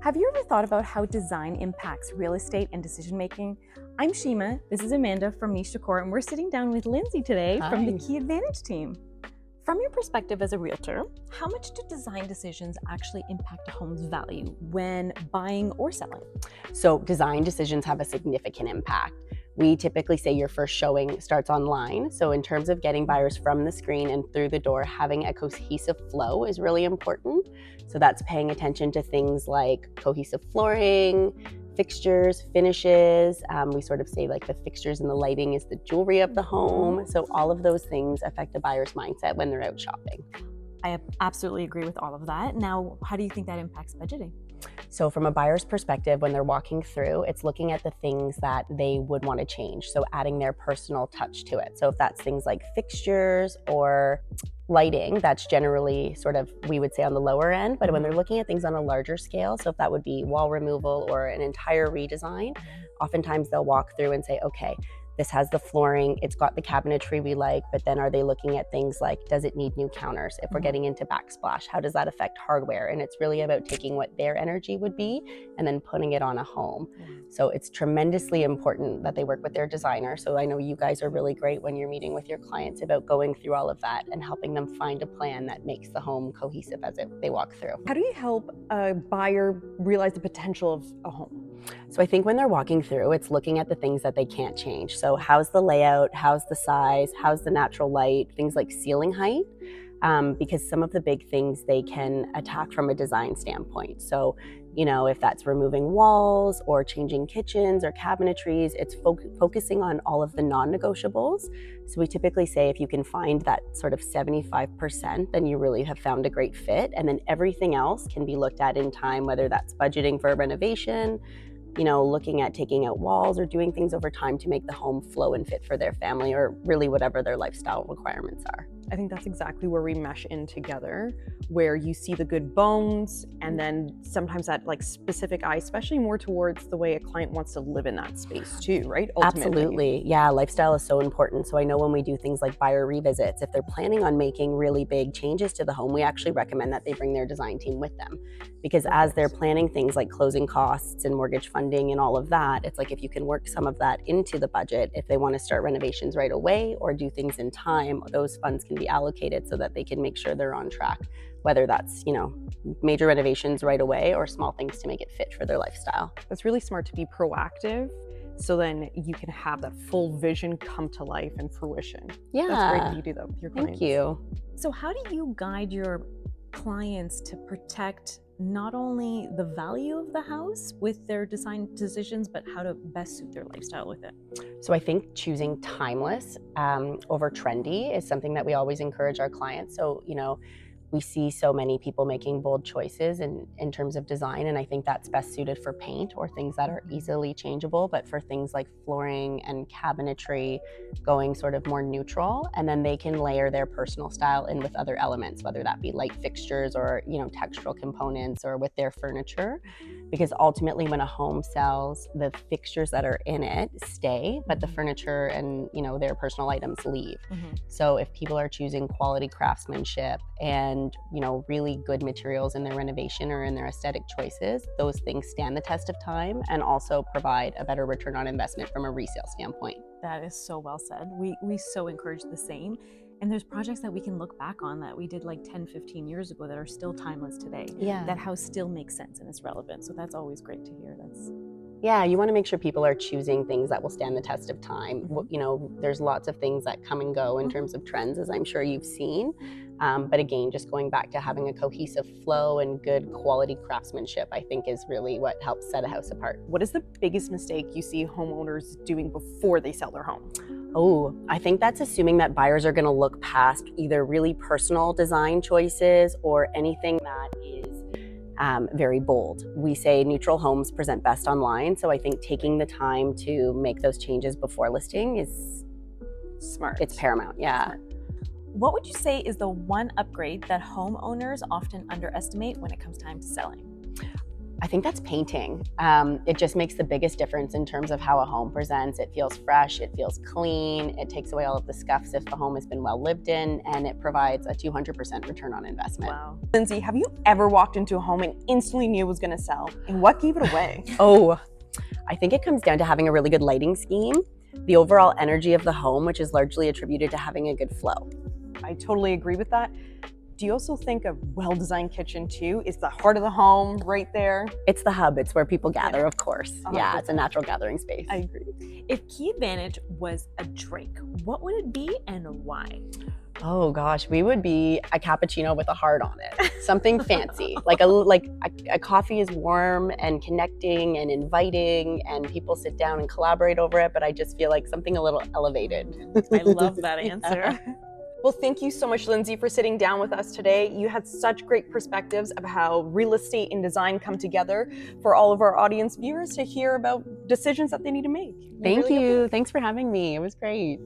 Have you ever thought about how design impacts real estate and decision making? I'm Shima, this is Amanda from Niche Decor, and we're sitting down with Lindsay today from the Hi. Key Advantage team. From your perspective as a realtor, how much do design decisions actually impact a home's value when buying or selling? So design decisions have a significant impact. We typically say your first showing starts online. So in terms of getting buyers from the screen and through the door, having a cohesive flow is really important. So that's paying attention to things like cohesive flooring, fixtures, finishes. We sort of say like the fixtures and the lighting is the jewelry of the home. So all of those things affect a buyer's mindset when they're out shopping. I absolutely agree with all of that. Now, how do you think that impacts budgeting? So from a buyer's perspective, when they're walking through, it's looking at the things that they would want to change. So adding their personal touch to it. So if that's things like fixtures or lighting, that's generally sort of, we would say on the lower end, but when they're looking at things on a larger scale, so if that would be wall removal or an entire redesign, oftentimes they'll walk through and say, okay, this has the flooring, it's got the cabinetry we like, but then are they looking at things like, does it need new counters? If we're getting into backsplash, how does that affect hardware? And it's really about taking what their energy would be and then putting it on a home. So it's tremendously important that they work with their designer. So I know you guys are really great when you're meeting with your clients about going through all of that and helping them find a plan that makes the home cohesive as they walk through. How do you help a buyer realize the potential of a home? So I think when they're walking through, it's looking at the things that they can't change. So how's the layout? How's the size? How's the natural light? Things like ceiling height. Because some of the big things they can attack from a design standpoint. So, if that's removing walls or changing kitchens or cabinetries, it's focusing on all of the non-negotiables. So we typically say if you can find that sort of 75%, then you really have found a great fit. And then everything else can be looked at in time, whether that's budgeting for a renovation, looking at taking out walls or doing things over time to make the home flow and fit for their family or really whatever their lifestyle requirements are. I think that's exactly where we mesh in together, where you see the good bones and then sometimes that like specific eye, especially more towards the way a client wants to live in that space too, right? Ultimately. Absolutely. Yeah, lifestyle is so important. So I know when we do things like buyer revisits, if they're planning on making really big changes to the home, we actually recommend that they bring their design team with them. Because as they're planning things like closing costs and mortgage funding and all of that, it's like if you can work some of that into the budget, if they want to start renovations right away or do things in time, those funds can be allocated so that they can make sure they're on track, whether that's, major renovations right away or small things to make it fit for their lifestyle. It's really smart to be proactive so then you can have that full vision come to life and fruition. Yeah. That's great that you do that with your clients. Thank you. So, how do you guide your clients to protect not only the value of the house with their design decisions, but how to best suit their lifestyle with it? So I think choosing timeless over trendy is something that we always encourage our clients. So, we see so many people making bold choices in terms of design, and I think that's best suited for paint or things that are easily changeable, but for things like flooring and cabinetry, going sort of more neutral, and then they can layer their personal style in with other elements, whether that be light fixtures or, textural components or with their furniture. Because ultimately when a home sells, the fixtures that are in it stay, but the furniture and, their personal items leave. So if people are choosing quality craftsmanship and, really good materials in their renovation or in their aesthetic choices, those things stand the test of time and also provide a better return on investment from a resale standpoint. That is so well said. We so encourage the same. And there's projects that we can look back on that we did like 10, 15 years ago that are still timeless today. Yeah. That house still makes sense and it's relevant. So that's always great to hear. Yeah, you want to make sure people are choosing things that will stand the test of time. There's lots of things that come and go in terms of trends, as I'm sure you've seen. But again, just going back to having a cohesive flow and good quality craftsmanship, I think is really what helps set a house apart. What is the biggest mistake you see homeowners doing before they sell their home? Oh, I think that's assuming that buyers are going to look past either really personal design choices or anything that is very bold. We say neutral homes present best online, so I think taking the time to make those changes before listing is smart. It's paramount, yeah. Smart. What would you say is the one upgrade that homeowners often underestimate when it comes time to selling? I think that's painting. It just makes the biggest difference in terms of how a home presents. It feels fresh, it feels clean, it takes away all of the scuffs if the home has been well lived in, and it provides a 200% return on investment. Wow. Lindsay, have you ever walked into a home and instantly knew it was going to sell? And what gave it away? Oh, I think it comes down to having a really good lighting scheme, the overall energy of the home, which is largely attributed to having a good flow. I totally agree with that. Do you also think a well-designed kitchen too is the heart of the home right there? It's the hub, it's where people gather, of course. Yeah, 100%. it's a natural gathering space. I agree. If key advantage was a drink, what would it be and why? Oh gosh, we would be a cappuccino with a heart on it. Something fancy. Like a coffee is warm and connecting and inviting, and people sit down and collaborate over it, but I just feel like something a little elevated. I love that answer. Well, thank you so much, Lindsay, for sitting down with us today. You had such great perspectives of how real estate and design come together for all of our audience viewers to hear about decisions that they need to make. Thank you. Thanks for having me. It was great.